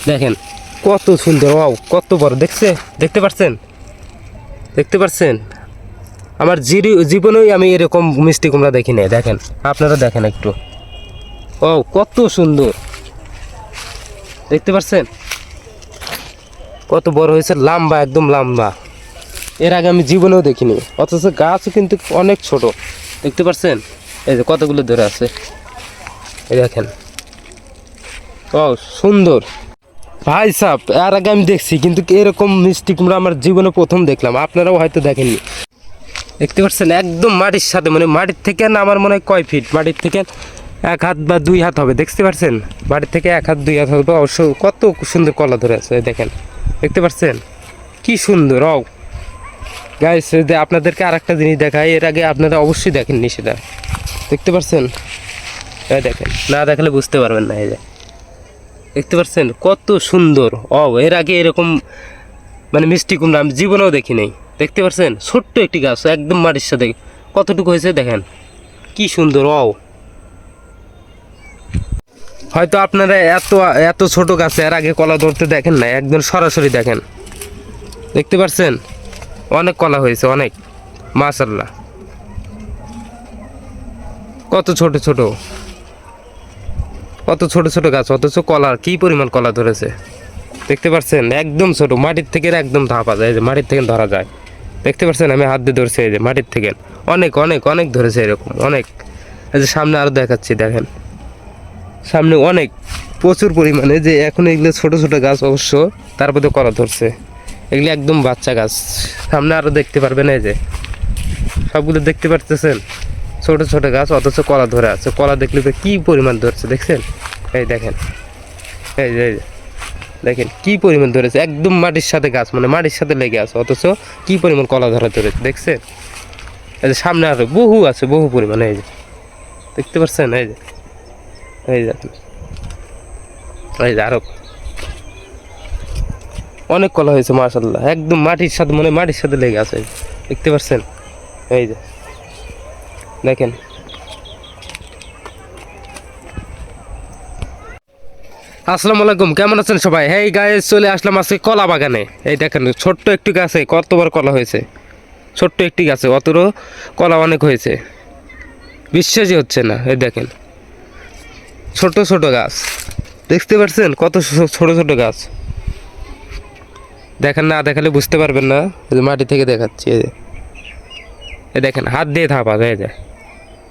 দেখেন কত সুন্দর, ওয়াও কত বড়, দেখতে পাচ্ছেন? আমার জীবনেই আমি এরকম মিষ্টি কুমড়া দেখি নাই। দেখেন, আপনারা দেখেন একটু, ও কত সুন্দর, দেখতে পাচ্ছেন কত বড় হয়েছে, লম্বা, একদম লম্বা। এর আগে আমি জীবনেও দেখিনি। অথচ গাছও কিন্তু অনেক ছোট, দেখতে পাচ্ছেন? এই যে কতগুলো ধরে আছে, এই দেখেন, ও সুন্দর ভাই সাহ। এর আগে আমি দেখছি, কিন্তু এরকম মিষ্টি কুমড়া আমার জীবনে প্রথম দেখলাম। আপনারাও হয়তো দেখেননি। দেখতে পাচ্ছেন একদম মাটির সাথে, মানে মাটির থেকে না, আমার মনে হয় কয় ফিট মাটির থেকে, 1 হাত বা 2 হাত হবে, দেখতে পাচ্ছেন? মাটির থেকে 1 হাত 2 হাত হবে অবশ্য। কত সুন্দর কলা ধরে আছে, দেখেন, দেখতে পাচ্ছেন কি সুন্দর। ও গাইস, আপনাদেরকে আর একটা জিনিস দেখাই, এর আগে আপনারা অবশ্যই দেখেননি সেটা, দেখতে পাচ্ছেন? এই দেখেন, না দেখালে বুঝতে পারবেন না। এই যে দেখতে পাচ্ছেন কত সুন্দর। ও এর আগে এরকম মানে মিষ্টি কুমড়া আমি জীবনেও দেখি নাই, দেখতে পাচ্ছেন? ছোট্ট একটি গাছ, একদম মাটির সাথে, কতটুকু হয়েছে দেখেন, কি সুন্দর। ও হয়তো আপনারা এত এত ছোট গাছে এর আগে কলা ধরতে দেখেন না, একদম সরাসরি দেখেন, দেখতে পাচ্ছেন? অনেক কলা হয়েছে, অনেক, মাশাআল্লাহ। কত ছোট ছোট, কত ছোট ছোট গাছ, অথচ কলা কি পরিমাণ কলা ধরেছে, দেখতে পাচ্ছেন? একদম ছোট, মাটির থেকে একদম ধাপা যায়, যে মাটির থেকে ধরা যায়, দেখতে পাচ্ছেন? আমি হাত দিয়ে ধরছি, এই যে মাটির থেকে অনেক অনেক অনেক ধরেছে, এরকম অনেক। এই যে সামনে আরও দেখাচ্ছি, দেখেন সামনে অনেক, প্রচুর পরিমাণে। যে এখন এগুলো ছোট ছোট গাছ অবশ্য, তারপরে কলা ধরছে, এগুলো একদম বাচ্চা গাছ। সামনে আরও দেখতে পারবেন, এই যে সবগুলো দেখতে পারতেছেন, ছোট ছোট গাছ, অথচ কলা ধরে আছে। কলা দেখলে তো কী পরিমাণ ধরছে, দেখছেন? এই দেখেন, এই যে দেখেন কি পরিমাণ ধরেছে, একদম মাটির সাথে গাছ, মানে মাটির সাথে লেগে আছে, অথচ কি পরিমাণ কলা ধরা ধরেছে, দেখছেন? এই যে সামনে আরো বহু আছে, বহু পরিমাণে, এই যে দেখতে পাচ্ছেন? এই দেখেন, এই যে আরো অনেক কলা হয়েছে, মাশাআল্লাহ, একদম মাটির সাথে, মানে মাটির সাথে লেগে আছে, দেখতে পাচ্ছেন? এই যে দেখেন। আসসালামু আলাইকুম, কেমন আছেন সবাই? হেই গাইস, চলে আসলাম আজকে কলা বাগানে। এই দেখেন ছোট্ট একটু গাছে কতবার কলা হয়েছে, ছোট্ট একটি গাছে অতরও কলা অনেক হয়েছে, বিশ্বাসই হচ্ছে না। এই দেখেন ছোট ছোট গাছ, দেখতে পাচ্ছেন? কত ছোট ছোট গাছ, দেখেন, না দেখালে বুঝতে পারবেন না। এই যে মাটি থেকে দেখাচ্ছি, এই দেখেন হাত দিয়ে থাপা যায়, যায়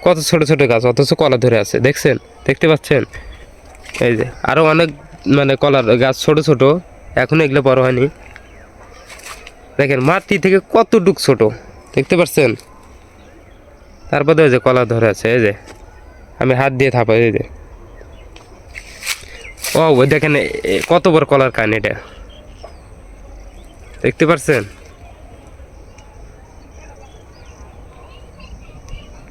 কত ছোট ছোট গাছ, অথচ কলা ধরে আছে, দেখছেন? দেখতে পাচ্ছেন? এই যে আরও অনেক মানে কলার গাছ ছোট ছোট, এখনো এগুলো বড় হয়নি। দেখেন মাটি থেকে কতটুক ছোট, দেখতে পাচ্ছেন? তারপরে ওই যে কলা ধরে আছে, এই যে আমি হাত দিয়ে থাপাই, এই যে ও ওই দেখেন কত বড় কলার কান, এটা দেখতে পাচ্ছেন?